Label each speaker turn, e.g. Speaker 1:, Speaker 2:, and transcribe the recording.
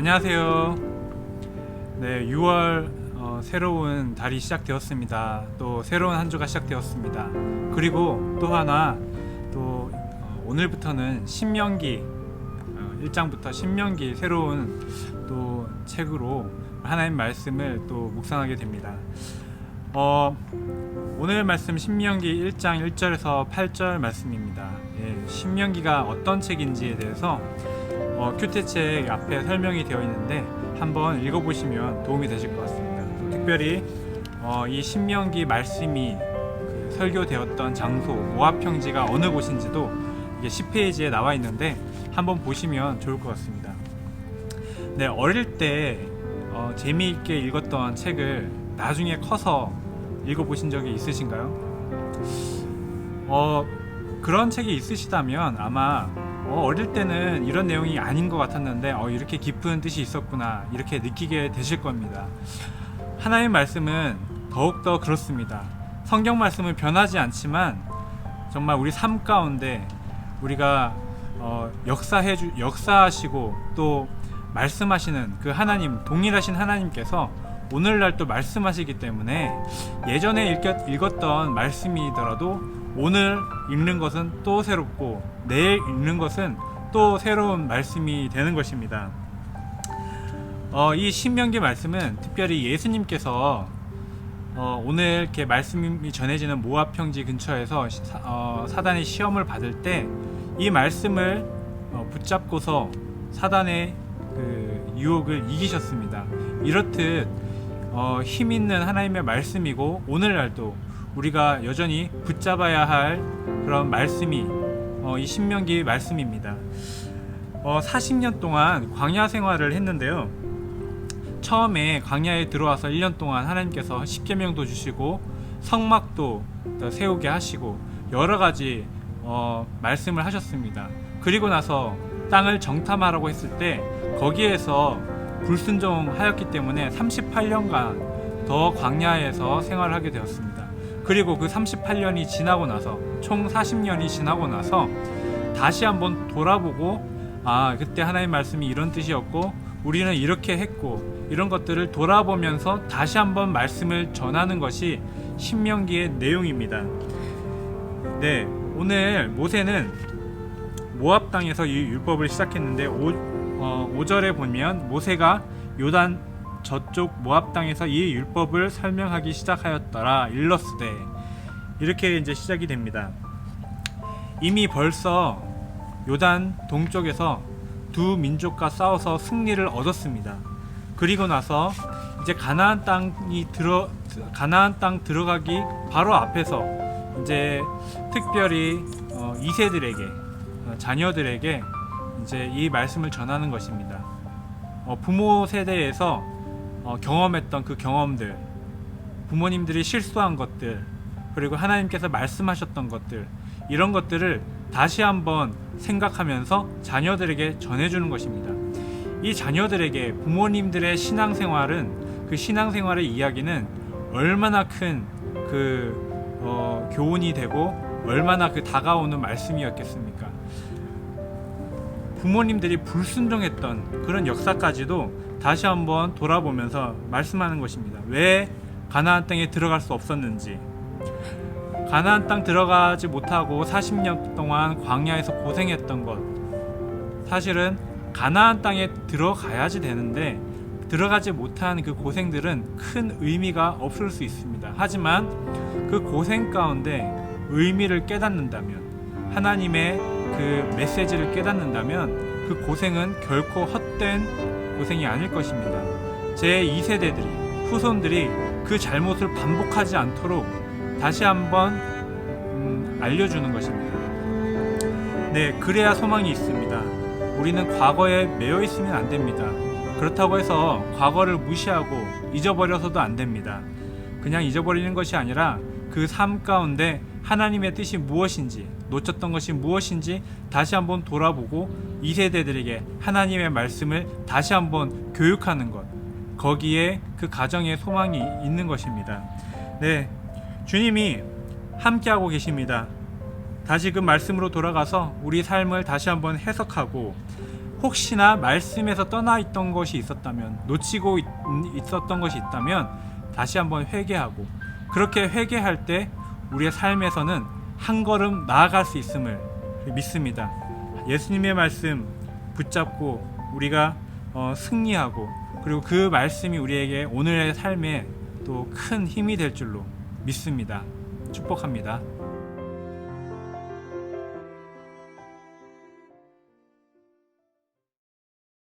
Speaker 1: 안녕하세요. 네, 6월 새로운 달이 시작되었습니다. 또 새로운 한 주가 시작되었습니다. 그리고 또 하나 또 오늘부터는 신명기 1장부터 신명기 새로운 또 책으로 하나님 말씀을 또 묵상하게 됩니다. 오늘 말씀 신명기 1장 1절에서 8절 말씀입니다. 신명기가 어떤 책인지에 대해서 큐티책 앞에 설명이 되어 있는데 한번 읽어보시면 도움이 되실 것 같습니다. 특별히 이 신명기 말씀이 설교되었던 장소 모압 평지가 어느 곳인지도 이게 10페이지에 나와 있는데 한번 보시면 좋을 것 같습니다. 네, 어릴 때 재미있게 읽었던 책을 나중에 커서 읽어보신 적이 있으신가요? 그런 책이 있으시다면 아마 어릴 때는 이런 내용이 아닌 것 같았는데 이렇게 깊은 뜻이 있었구나 이렇게 느끼게 되실 겁니다. 하나님 말씀은 더욱더 그렇습니다. 성경 말씀은 변하지 않지만 정말 우리 삶 가운데 우리가 역사하시고 또 말씀하시는 그 하나님, 동일하신 하나님께서 오늘날 또 말씀하시기 때문에 예전에 읽었던 말씀이더라도 오늘 읽는 것은 또 새롭고 내일 읽는 것은 또 새로운 말씀이 되는 것입니다. 이 신명기 말씀은 특별히 예수님께서 오늘 이렇게 말씀이 전해지는 모압 평지 근처에서 사단의 시험을 받을 때 이 말씀을 붙잡고서 사단의 그 유혹을 이기셨습니다. 이렇듯 힘 있는 하나님의 말씀이고 오늘날도 우리가 여전히 붙잡아야 할 그런 말씀이 이 신명기 말씀입니다. 40년 동안 광야 생활을 했는데요. 처음에 광야에 들어와서 1년 동안 하나님께서 십계명도 주시고 성막도 세우게 하시고 여러 가지 말씀을 하셨습니다. 그리고 나서 땅을 정탐하라고 했을 때 거기에서 불순종하였기 때문에 38년간 더 광야에서 생활을 하게 되었습니다. 그리고 그 38년이 지나고 나서 총 40년이 지나고 나서 다시 한번 돌아보고 그때 하나님 말씀이 이런 뜻이었고 우리는 이렇게 했고 이런 것들을 돌아보면서 다시 한번 말씀을 전하는 것이 신명기의 내용입니다. 네, 오늘 모세는 모압 땅에서 이 율법을 시작했는데 5절에 보면 모세가 요단 저쪽 모압 땅에서 이 율법을 설명하기 시작하였더라 일러스되 이렇게 이제 시작이 됩니다. 이미 벌써 요단 동쪽에서 두 민족과 싸워서 승리를 얻었습니다. 그리고 나서 이제 가나안 땅 들어가기 바로 앞에서 이제 특별히 2세들에게 자녀들에게 이제 이 말씀을 전하는 것입니다. 부모 세대에서 경험했던 그 경험들, 부모님들이 실수한 것들, 그리고 하나님께서 말씀하셨던 것들, 이런 것들을 다시 한번 생각하면서 자녀들에게 전해주는 것입니다. 이 자녀들에게 부모님들의 신앙생활은 그 신앙생활의 이야기는 얼마나 큰 교훈이 되고 얼마나 다가오는 말씀이었겠습니까? 부모님들이 불순종했던 그런 역사까지도 다시 한번 돌아보면서 말씀하는 것입니다. 왜 가나안 땅에 들어갈 수 없었는지, 가나안 땅 들어가지 못하고 40년 동안 광야에서 고생했던 것, 사실은 가나안 땅에 들어가야지 되는데 들어가지 못한 그 고생들은 큰 의미가 없을 수 있습니다. 하지만 그 고생 가운데 의미를 깨닫는다면, 하나님의 그 메시지를 깨닫는다면 그 고생은 결코 헛된 고생이 아닐 것입니다. 제 2세대들이, 후손들이 그 잘못을 반복하지 않도록 다시 한번 알려주는 것입니다. 네, 그래야 소망이 있습니다. 우리는 과거에 매여 있으면 안 됩니다. 그렇다고 해서 과거를 무시하고 잊어버려서도 안 됩니다. 그냥 잊어버리는 것이 아니라 그 삶 가운데 하나님의 뜻이 무엇인지, 놓쳤던 것이 무엇인지 다시 한번 돌아보고 2세대들에게 하나님의 말씀을 다시 한번 교육하는 것, 거기에 그 가정에 소망이 있는 것입니다. 네, 주님이 함께하고 계십니다. 다시 그 말씀으로 돌아가서 우리 삶을 다시 한번 해석하고 혹시나 말씀에서 떠나 있던 것이 있었다면, 놓치고 있었던 것이 있다면 다시 한번 회개하고, 그렇게 회개할 때 우리의 삶에서는 한 걸음 나아갈 수 있음을 믿습니다. 예수님의 말씀 붙잡고 우리가 승리하고, 그리고 그 말씀이 우리에게 오늘의 삶에 또 큰 힘이 될 줄로 믿습니다. 축복합니다.